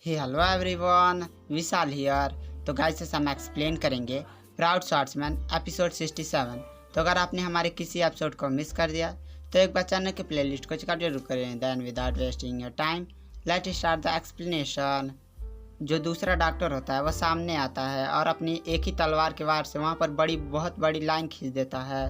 Hello everyone, Vishal here. तो guys से हम एक्सप्लेन करेंगे प्राउड शॉर्ट्समैन एपिसोड 67। तो अगर आपने हमारे किसी एपिसोड को मिस कर दिया तो एक बार चैनल के प्लेलिस्ट को चेकआउट जरूर करें। Then without wasting your time let start the explanation. जो दूसरा डॉक्टर होता है वह सामने आता है और अपनी एक ही तलवार के वार से वहाँ पर बहुत बड़ी लाइन खींच देता है,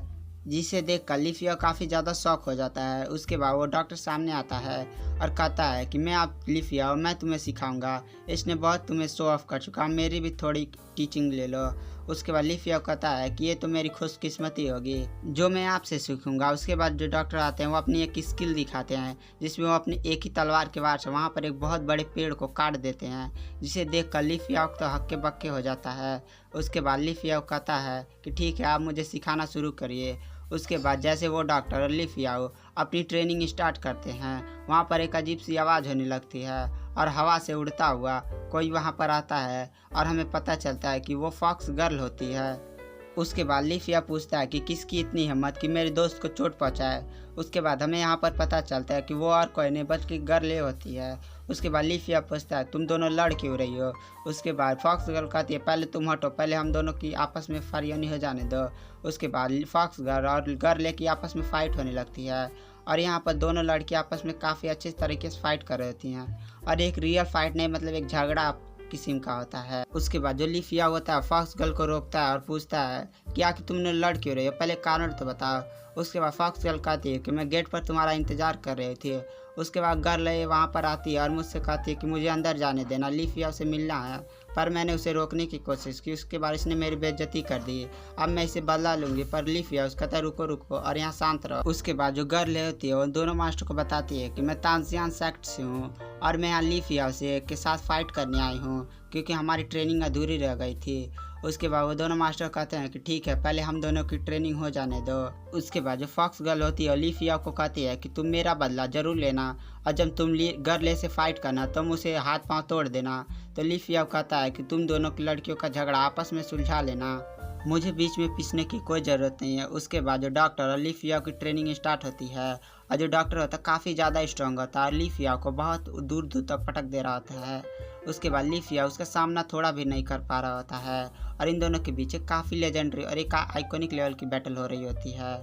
जिसे देख कर लिफिया काफ़ी ज़्यादा शॉक हो जाता है। उसके बाद वो डॉक्टर सामने आता है और कहता है कि मैं आप लिफिया और मैं तुम्हें सिखाऊंगा, इसने बहुत तुम्हें शो ऑफ कर चुका, मेरी भी थोड़ी टीचिंग ले लो। उसके बाद लिफिया कहता है कि ये तो मेरी खुशकिस्मती होगी जो मैं आपसे सीखूंगा। उसके बाद जो डॉक्टर आते हैं वो अपनी एक स्किल दिखाते हैं जिसमें वो अपनी एक ही तलवार के वार से वहाँ पर एक बहुत बड़े पेड़ को काट देते हैं, जिसे देख कर लिफिया तो हक्के बक्के हो जाता है। उसके बाद लिफिया कहता है कि ठीक है, आप मुझे सिखाना शुरू करिए। उसके बाद जैसे वो डॉक्टर और लिफियाओ अपनी ट्रेनिंग स्टार्ट करते हैं, वहाँ पर एक अजीब सी आवाज़ होने लगती है और हवा से उड़ता हुआ कोई वहाँ पर आता है और हमें पता चलता है कि वो फॉक्स गर्ल होती है। उसके बाद लिफिया पूछता है कि किसकी इतनी हिम्मत कि मेरे दोस्त को चोट पहुँचाए। उसके बाद हमें यहाँ पर पता चलता है कि वो और कोई नहीं बल्कि गर्ल होती है। उसके बाद लिफिया पूछता है तुम दोनों लड़ क्यों रही हो। उसके बाद फॉक्स गर्ल कहती है पहले तुम हटो, पहले हम दोनों की आपस में फारियानी हो जाने दो। उसके बाद फॉक्स गर्ल और गर्ल की आपस में फ़ाइट होने लगती है और यहाँ पर दोनों लड़की आपस में काफ़ी अच्छे तरीके से फाइट कर रही होती हैं और एक रियल फाइट नहीं, मतलब एक झगड़ा किस्म का होता है। उसके बाद जो लिफिया होता है फॉक्स गर्ल को रोकता है और पूछता है कि आखिर तुमने लड़ क्यों रही हो, पहले कारण तो बताओ। उसके बाद फॉक्स गर्ल कहती है कि मैं गेट पर तुम्हारा इंतजार कर रही थी। उसके बाद गर्ल वहाँ पर आती है और मुझसे कहती है कि मुझे अंदर जाने देना, लिफिया से मिलना है। पर मैंने उसे रोकने की कोशिश की, उसके बाद इसने मेरी बेइज्जती कर दी। अब मैं इसे बदला लूंगी। पर लिफिया उसका कहता है रुको रुको और यहाँ शांत रहो। उसके बाद जो गर्ल होती है वो दोनों मास्टर को बताती है कि मैं तांजियान सेक्ट से हूँ और मैं यहाँ लिफिया से के साथ फाइट करने आई हूँ क्योंकि हमारी ट्रेनिंग अधूरी रह गई थी। उसके बाद वो दोनों मास्टर कहते हैं कि ठीक है, पहले हम दोनों की ट्रेनिंग हो जाने दो। उसके बाद जो फॉक्स गर्ल होती है लिफिया को कहती है कि तुम मेरा बदला जरूर लेना और जब तुम गर्ल से फाइट करना तुम उसे हाथ पांव तोड़ देना। तो लिफिया कहता है कि तुम दोनों की लड़कियों का झगड़ा आपस में सुलझा लेना, मुझे बीच में पीसने की कोई ज़रूरत नहीं है। उसके बाद जो डॉक्टर और लिफिया की ट्रेनिंग स्टार्ट होती है और जो डॉक्टर होता है काफ़ी ज़्यादा स्ट्रांग होता है और लिफिया को बहुत दूर दूर तक पटक दे रहा होता है। उसके बाद लिफिया उसका सामना थोड़ा भी नहीं कर पा रहा होता है और इन दोनों के बीच काफ़ी लेजेंडरी और एक आइकॉनिक लेवल की बैटल हो रही होती है।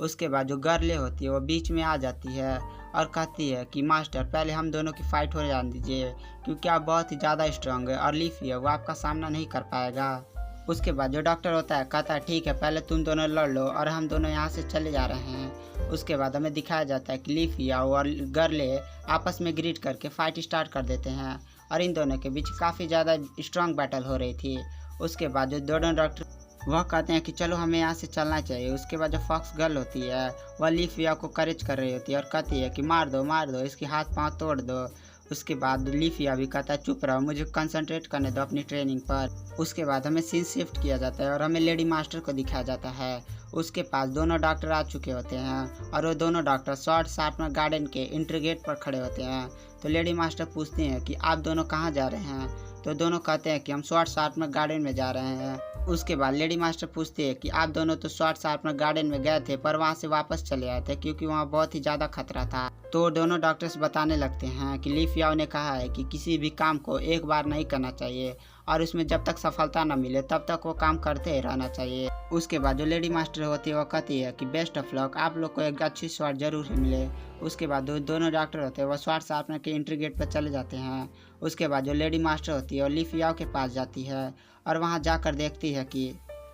उसके बाद जो गर्ले होती है वो बीच में आ जाती है और कहती है कि मास्टर पहले हम दोनों की फ़ाइट हो जाने दीजिए क्योंकि आप बहुत ही ज़्यादा स्ट्रांग है और लिफिया वो आपका सामना नहीं कर पाएगा। उसके बाद जो डॉक्टर होता है कहता है ठीक है, पहले तुम दोनों लड़ लो और हम दोनों यहाँ से चले जा रहे हैं। उसके बाद हमें दिखाया जाता है कि लिफिया और गर्ले आपस में ग्रीट करके फाइट स्टार्ट कर देते हैं और इन दोनों के बीच काफ़ी ज़्यादा स्ट्रांग बैटल हो रही थी। उसके बाद जो दोनों डॉक्टर वह कहते हैं कि चलो हमें यहाँ से चलना चाहिए। उसके बाद जो फॉक्स गर्ल होती है वह लिफिया को करेज कर रही होती है और कहती है कि मार दो, इसके हाथ पांव तोड़ दो। उसके बाद लिफिया भी कहता है चुप रहो, मुझे कंसंट्रेट करने दो अपनी ट्रेनिंग पर। उसके बाद हमें सीन शिफ्ट किया जाता है और हमें लेडी मास्टर को दिखाया जाता है। उसके पास दोनों डॉक्टर आ चुके होते हैं और वो दोनों डॉक्टर शॉर्ट शार्पनर गार्डन के एंट्री गेट पर खड़े होते हैं। तो लेडी मास्टर पूछती हैं कि आप दोनों कहाँ जा रहे हैं। तो दोनों कहते हैं कि हम शॉर्ट शार्पनर गार्डन में जा रहे हैं। उसके बाद लेडी मास्टर पूछती है कि आप दोनों तो शॉर्ट शार्पनर गार्डन में गए थे पर वहाँ से वापस चले आए थे क्योंकि वहाँ बहुत ही ज़्यादा खतरा था। तो दोनों डॉक्टर्स बताने लगते हैं कि लिफिया ने कहा है कि किसी भी काम को एक बार नहीं करना चाहिए और उसमें जब तक सफलता न मिले तब तक वो काम करते ही रहना चाहिए। उसके बाद जो लेडी मास्टर होती है वो कहती है कि बेस्ट ऑफ लक, आप लोग को एक अच्छी शॉट जरूर ही मिले। उसके बाद दोनों डॉक्टर होते हैं वो शॉर्ट शार्पनर के एंट्री गेट पर चले जाते हैं। उसके बाद जो लेडी मास्टर होती है वो लिफिया के पास जाती है और वहाँ जाकर देखती है कि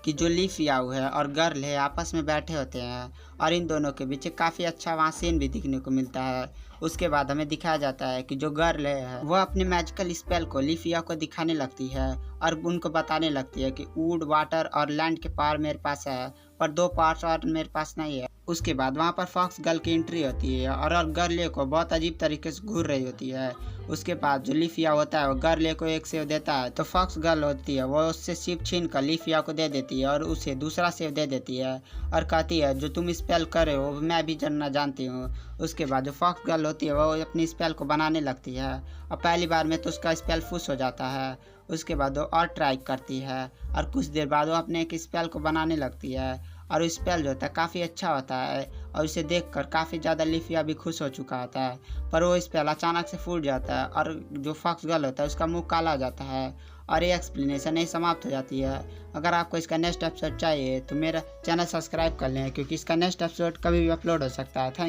जो लिफिया है और गर्ल है आपस में बैठे होते हैं और इन दोनों के बीच काफ़ी अच्छा वहाँ सीन भी दिखने को मिलता है। उसके बाद हमें दिखाया जाता है कि जो गर्ल है वह अपने मैजिकल स्पेल को लिफिया को दिखाने लगती है और उनको बताने लगती है कि वुड, वाटर और लैंड के पावर मेरे पास है पर दो पार्ट्स और मेरे पास नहीं है। उसके बाद वहाँ पर फॉक्स गर्ल की एंट्री होती है और गर्ले को बहुत अजीब तरीके से घूर रही होती है। उसके बाद जो लिफिया होता है वो गर्ले को एक सेव देता है तो फॉक्स गर्ल होती है वो उससे सिप छीन कर लिफिया को दे देती है और उसे दूसरा सेव दे देती है और कहती है जो तुम स्पेल कर रहे हो मैं भी जानना जानती हूँ। उसके बाद जो फॉक्स गर्ल होती है वो अपनी स्पेल को बनाने लगती है और पहली बार में तो उसका स्पेल फुस हो जाता है। उसके बाद वो और ट्राई करती है और कुछ देर बाद वो अपने एक स्पेल को बनाने लगती है और वो स्पेल जो होता है काफ़ी अच्छा होता है और इसे देखकर काफ़ी ज़्यादा लिफिया भी खुश हो चुका होता है। पर वो स्पेल अचानक से फूट जाता है और जो फॉक्स गर्ल होता है उसका मुंह काला हो जाता है और ये एक्सप्लेनेशन यही समाप्त हो जाती है। अगर आपको इसका नेक्स्ट एपिसोड चाहिए तो मेरा चैनल सब्सक्राइब कर लें, क्योंकि इसका नेक्स्ट एपिसोड कभी भी अपलोड हो सकता है। थैंक